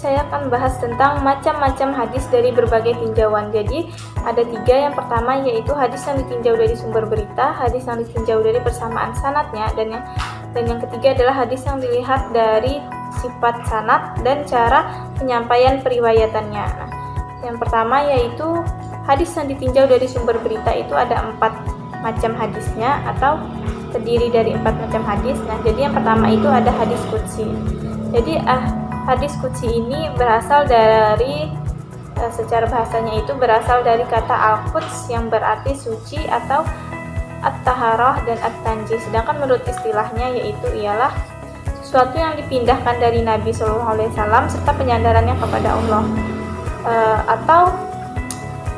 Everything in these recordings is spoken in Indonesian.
saya akan bahas tentang macam-macam hadis dari berbagai tinjauan. Jadi ada 3. Yang pertama yaitu hadis yang ditinjau dari sumber berita, hadis yang ditinjau dari persamaan sanadnya, dan yang ketiga adalah hadis yang dilihat dari sifat sanad dan cara penyampaian periwayatannya. Nah, yang pertama yaitu hadis yang ditinjau dari sumber berita itu ada 4 macam hadisnya atau terdiri dari 4 macam hadis. Nah, jadi yang pertama itu ada hadis qudsi. Jadi hadis qudsi ini berasal dari secara bahasanya itu berasal dari kata al-quds yang berarti suci atau at-taharah dan at-tanjih. Sedangkan menurut istilahnya yaitu ialah sesuatu yang dipindahkan dari Nabi SAW serta penyandarannya kepada Allah. Atau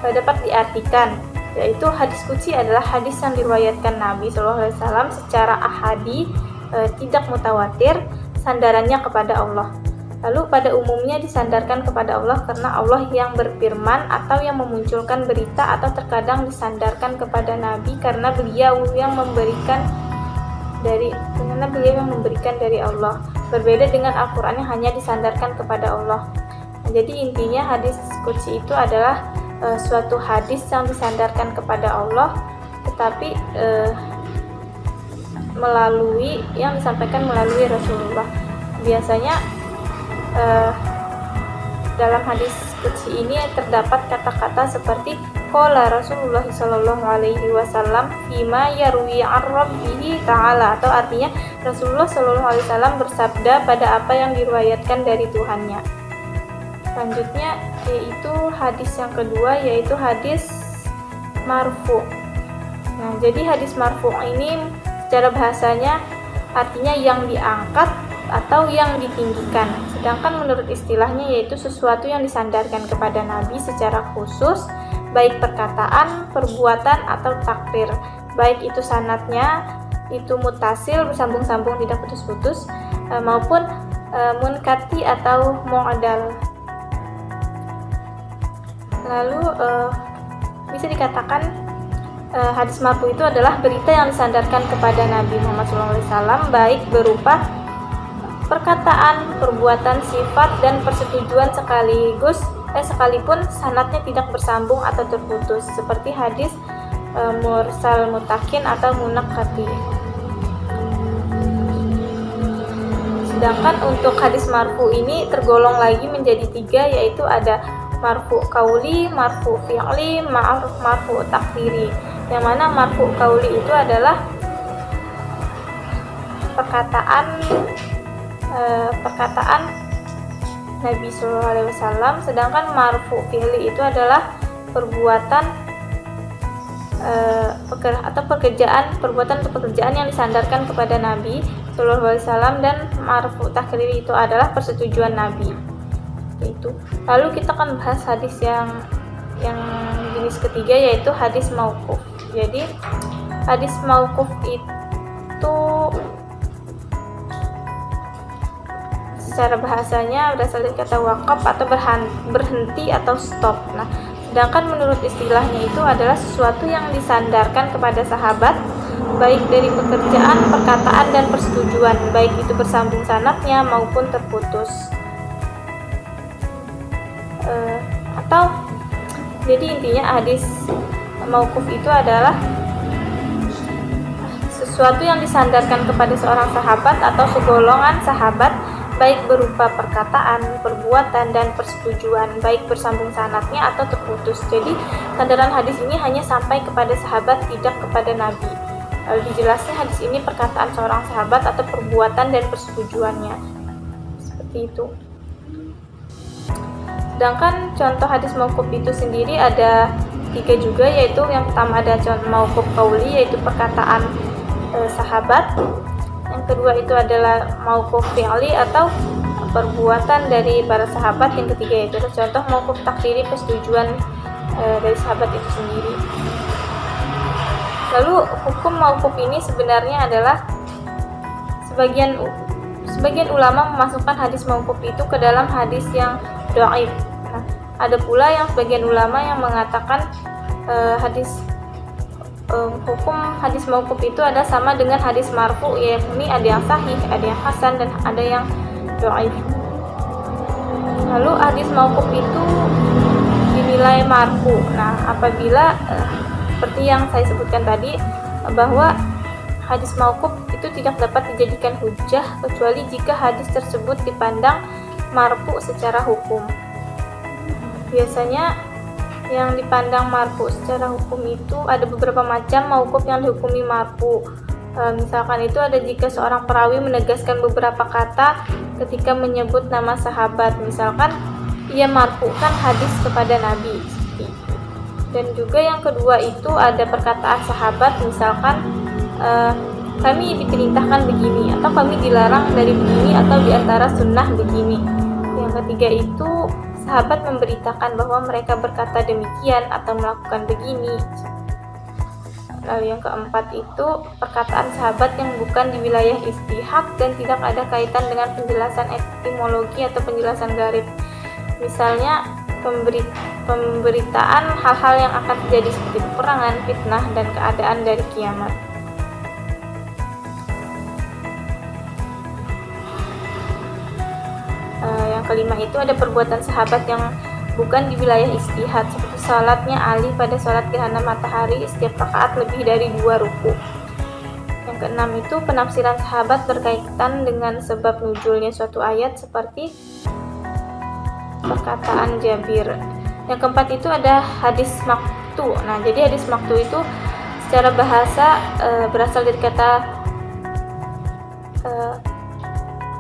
dapat diartikan yaitu hadis qudsi adalah hadis yang diriwayatkan Nabi SAW secara ahadi, tidak mutawatir, sandarannya kepada Allah. Lalu pada umumnya disandarkan kepada Allah karena Allah yang berfirman atau yang memunculkan berita, atau terkadang disandarkan kepada Nabi karena beliau yang memberikan dari Allah. Berbeda dengan Al-Quran yang hanya disandarkan kepada Allah. Nah, jadi intinya hadis qudsi itu adalah suatu hadis yang disandarkan kepada Allah, tetapi yang disampaikan melalui Rasulullah. Biasanya dalam hadis qudsi ini terdapat kata-kata seperti qala Rasulullah sallallahu alaihi wasallam fima yarwi ar-rabbih ta'ala, atau artinya Rasulullah sallallahu alaihi wasallam bersabda pada apa yang diriwayatkan dari Tuhannya. Selanjutnya yaitu hadis yang kedua yaitu hadis marfu. Nah, jadi hadis marfu ini secara bahasanya artinya yang diangkat atau yang ditinggikan. Sedangkan menurut istilahnya yaitu sesuatu yang disandarkan kepada Nabi secara khusus, baik perkataan, perbuatan, atau takrir. Baik itu sanadnya itu mutasil, bersambung-sambung, tidak putus-putus, maupun munkati atau mu'adal. Lalu bisa dikatakan hadis marfu itu adalah berita yang disandarkan kepada Nabi Muhammad SAW, baik berupa perkataan, perbuatan, sifat, dan persetujuan sekalipun sanadnya tidak bersambung atau terputus, seperti hadis mursal mutakin atau munakkati. Sedangkan untuk hadis marfu ini tergolong lagi menjadi 3, yaitu ada marfu qauli, marfu fi'li, marfu takdiri. Yang mana marfu qauli itu adalah perkataan Nabi SAW, sedangkan marfu fi'li itu adalah perbuatan pekerjaan yang disandarkan kepada Nabi SAW, dan marfu takriri itu adalah persetujuan Nabi. Itu. Lalu kita akan bahas hadis yang jenis ketiga yaitu hadis mauquf. Jadi hadis mauquf itu secara bahasanya berasal dari kata waqaf atau berhenti atau stop. Nah, sedangkan menurut istilahnya itu adalah sesuatu yang disandarkan kepada sahabat, baik dari pekerjaan, perkataan, dan persetujuan, baik itu bersambung sanadnya maupun terputus. Jadi intinya hadis mauquf itu adalah sesuatu yang disandarkan kepada seorang sahabat atau segolongan sahabat, baik berupa perkataan, perbuatan, dan persetujuan, baik bersambung sanadnya atau terputus. Jadi sandaran hadis ini hanya sampai kepada sahabat, tidak kepada Nabi. Lalu dijelasnya hadis ini perkataan seorang sahabat atau perbuatan dan persetujuannya. Seperti itu. Sedangkan contoh hadis mauquf itu sendiri ada 3 juga, yaitu yang pertama ada contoh mauquf qauli, yaitu perkataan sahabat. Yang kedua itu adalah mauquf fi'li atau perbuatan dari para sahabat. Yang ketiga yaitu contoh mauquf takdiri, persetujuan dari sahabat itu sendiri. Lalu hukum mauquf ini sebenarnya adalah sebagian ulama memasukkan hadis mauquf itu ke dalam hadis yang dhaif. Nah, ada pula yang sebagian ulama yang mengatakan hukum hadis mauquf itu ada sama dengan hadis marfu, yakni ada yang sahih, ada yang hasan, dan ada yang dhaif. Lalu hadis mauquf itu dinilai marfu. Nah, apabila seperti yang saya sebutkan tadi bahwa hadis mauquf itu tidak dapat dijadikan hujjah kecuali jika hadis tersebut dipandang marfu secara hukum. Biasanya yang dipandang marfu secara hukum itu ada beberapa macam mauquf yang dihukumi marfu. Misalkan itu ada jika seorang perawi menegaskan beberapa kata ketika menyebut nama sahabat, misalkan ia marfukan hadis kepada Nabi. Dan juga yang kedua itu ada perkataan sahabat, misalkan kami diperintahkan begini, atau kami dilarang dari begini, atau diantara sunnah begini. Yang ketiga itu sahabat memberitakan bahwa mereka berkata demikian atau melakukan begini. Lalu yang keempat itu perkataan sahabat yang bukan di wilayah istihad dan tidak ada kaitan dengan penjelasan etimologi atau penjelasan gharib. Misalnya pemberitaan hal-hal yang akan terjadi seperti peperangan, fitnah, dan keadaan dari kiamat. Yang kelima itu ada perbuatan sahabat yang bukan di wilayah istihad, seperti salatnya Ali pada salat gerhana matahari setiap rakaat lebih dari 2 ruku. Yang keenam itu penafsiran sahabat berkaitan dengan sebab nuzulnya suatu ayat, seperti perkataan Jabir. Yang keempat itu ada hadis maktu. Nah, jadi hadis maktu itu secara bahasa berasal dari kata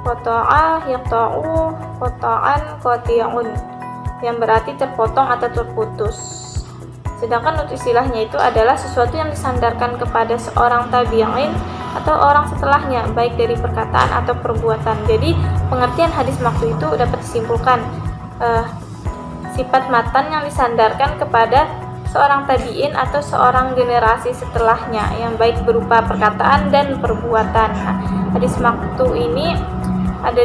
qata'a, yaqta'u, qata'an, qati'un, yang berarti terpotong atau terputus. Sedangkan istilahnya itu adalah sesuatu yang disandarkan kepada seorang tabi'in atau orang setelahnya, baik dari perkataan atau perbuatan. Jadi pengertian hadis maktu itu dapat disimpulkan sifat matan yang disandarkan kepada seorang tabi'in atau seorang generasi setelahnya, yang baik berupa perkataan dan perbuatan. Nah, hadis maktu ini ada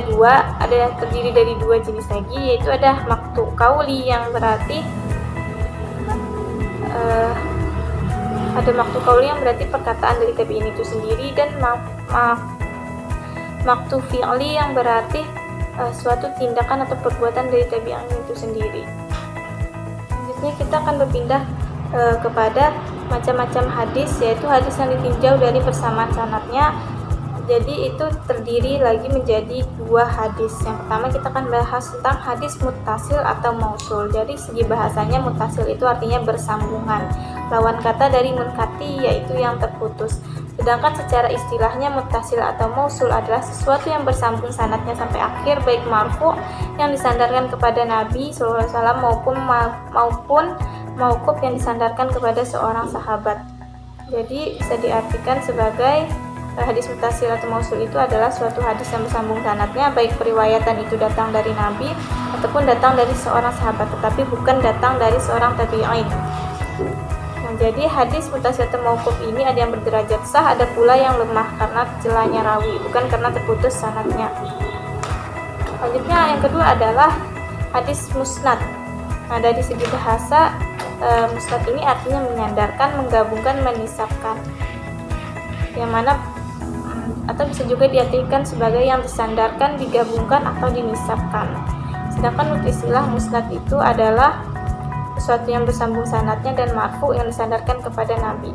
terdiri dari 2 jenis lagi, yaitu ada maktu kauli yang berarti perkataan dari tabi'in itu sendiri, dan maktu fi'li yang berarti suatu tindakan atau perbuatan dari tabi'in itu sendiri. Selanjutnya kita akan berpindah kepada macam-macam hadis, yaitu hadis yang ditinjau dari persamaan sanadnya. Jadi itu terdiri lagi menjadi 2 hadis. Yang pertama kita akan bahas tentang hadis muttasil atau mausul. Jadi segi bahasanya muttasil itu artinya bersambungan. Lawan kata dari munkati yaitu yang terputus. Sedangkan secara istilahnya muttasil atau mausul adalah sesuatu yang bersambung sanadnya sampai akhir, baik marfu yang disandarkan kepada Nabi SAW maupun mauquf yang disandarkan kepada seorang sahabat. Jadi bisa diartikan sebagai hadis muttasil atau mausul itu adalah suatu hadis yang bersambung sanadnya, baik periwayatan itu datang dari Nabi ataupun datang dari seorang sahabat, tetapi bukan datang dari seorang tabi'in. Nah, jadi hadis muttasil atau mauquf ini ada yang berderajat sah, ada pula yang lemah karena celahnya rawi, bukan karena terputus sanadnya. Selanjutnya yang kedua adalah hadis musnad. Nah, dari segi bahasa musnad ini artinya menyandarkan, menggabungkan, menisabkan, yang mana atau bisa juga diartikan sebagai yang disandarkan, digabungkan, atau dinisabkan. Sedangkan istilah musnad itu adalah sesuatu yang bersambung sanadnya dan marfu yang disandarkan kepada Nabi.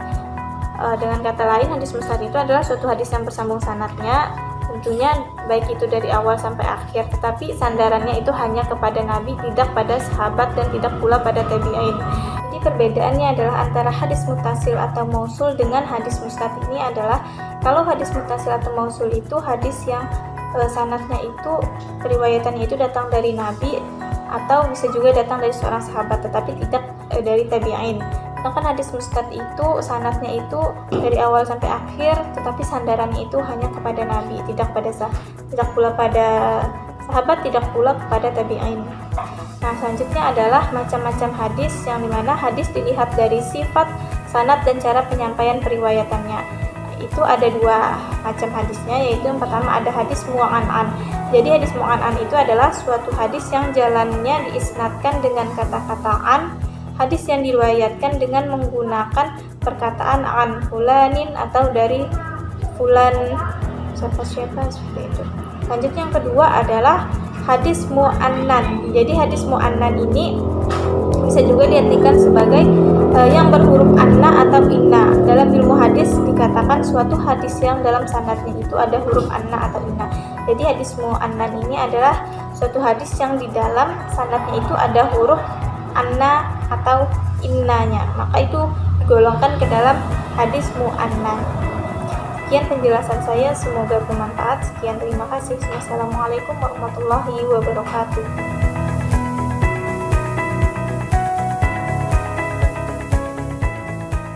Dengan kata lain, hadis musnad itu adalah suatu hadis yang bersambung sanadnya, tentunya baik itu dari awal sampai akhir, tetapi sandarannya itu hanya kepada Nabi, tidak pada sahabat dan tidak pula pada tabi'in. Jadi perbedaannya adalah antara hadis muttasil atau mausul dengan hadis musnad ini adalah kalau hadis muttasil atau mausul itu hadis yang sanadnya itu periwayatannya itu datang dari Nabi atau bisa juga datang dari seorang sahabat, tetapi tidak dari tabi'in. Sedangkan hadis musnad itu sanadnya itu dari awal sampai akhir, tetapi sandarannya itu hanya kepada Nabi, tidak pula pada sahabat, tidak pula kepada tabi'in. Nah, selanjutnya adalah macam-macam hadis, yang dimana hadis dilihat dari sifat, sanad, dan cara penyampaian periwayatannya. Itu ada 2 macam hadisnya, yaitu yang pertama ada hadis mu'an'an. Jadi hadis mu'an'an itu adalah suatu hadis yang jalannya diisnadkan dengan kata-kata an, hadis yang diriwayatkan dengan menggunakan perkataan an fulanin atau dari fulan siapa seperti itu. Lanjutnya yang kedua adalah hadis mu'annan. Jadi hadis mu'annan ini bisa juga diartikan sebagai yang berhuruf anna atau inna. Dalam ilmu hadis dikatakan suatu hadis yang dalam sanadnya itu ada huruf anna atau inna. Jadi hadis mu'annan ini adalah suatu hadis yang di dalam sanadnya itu ada huruf anna atau innanya, maka itu digolongkan ke dalam hadis mu'annan. Sekian penjelasan saya, semoga bermanfaat. Sekian, terima kasih. Wassalamualaikum warahmatullahi wabarakatuh.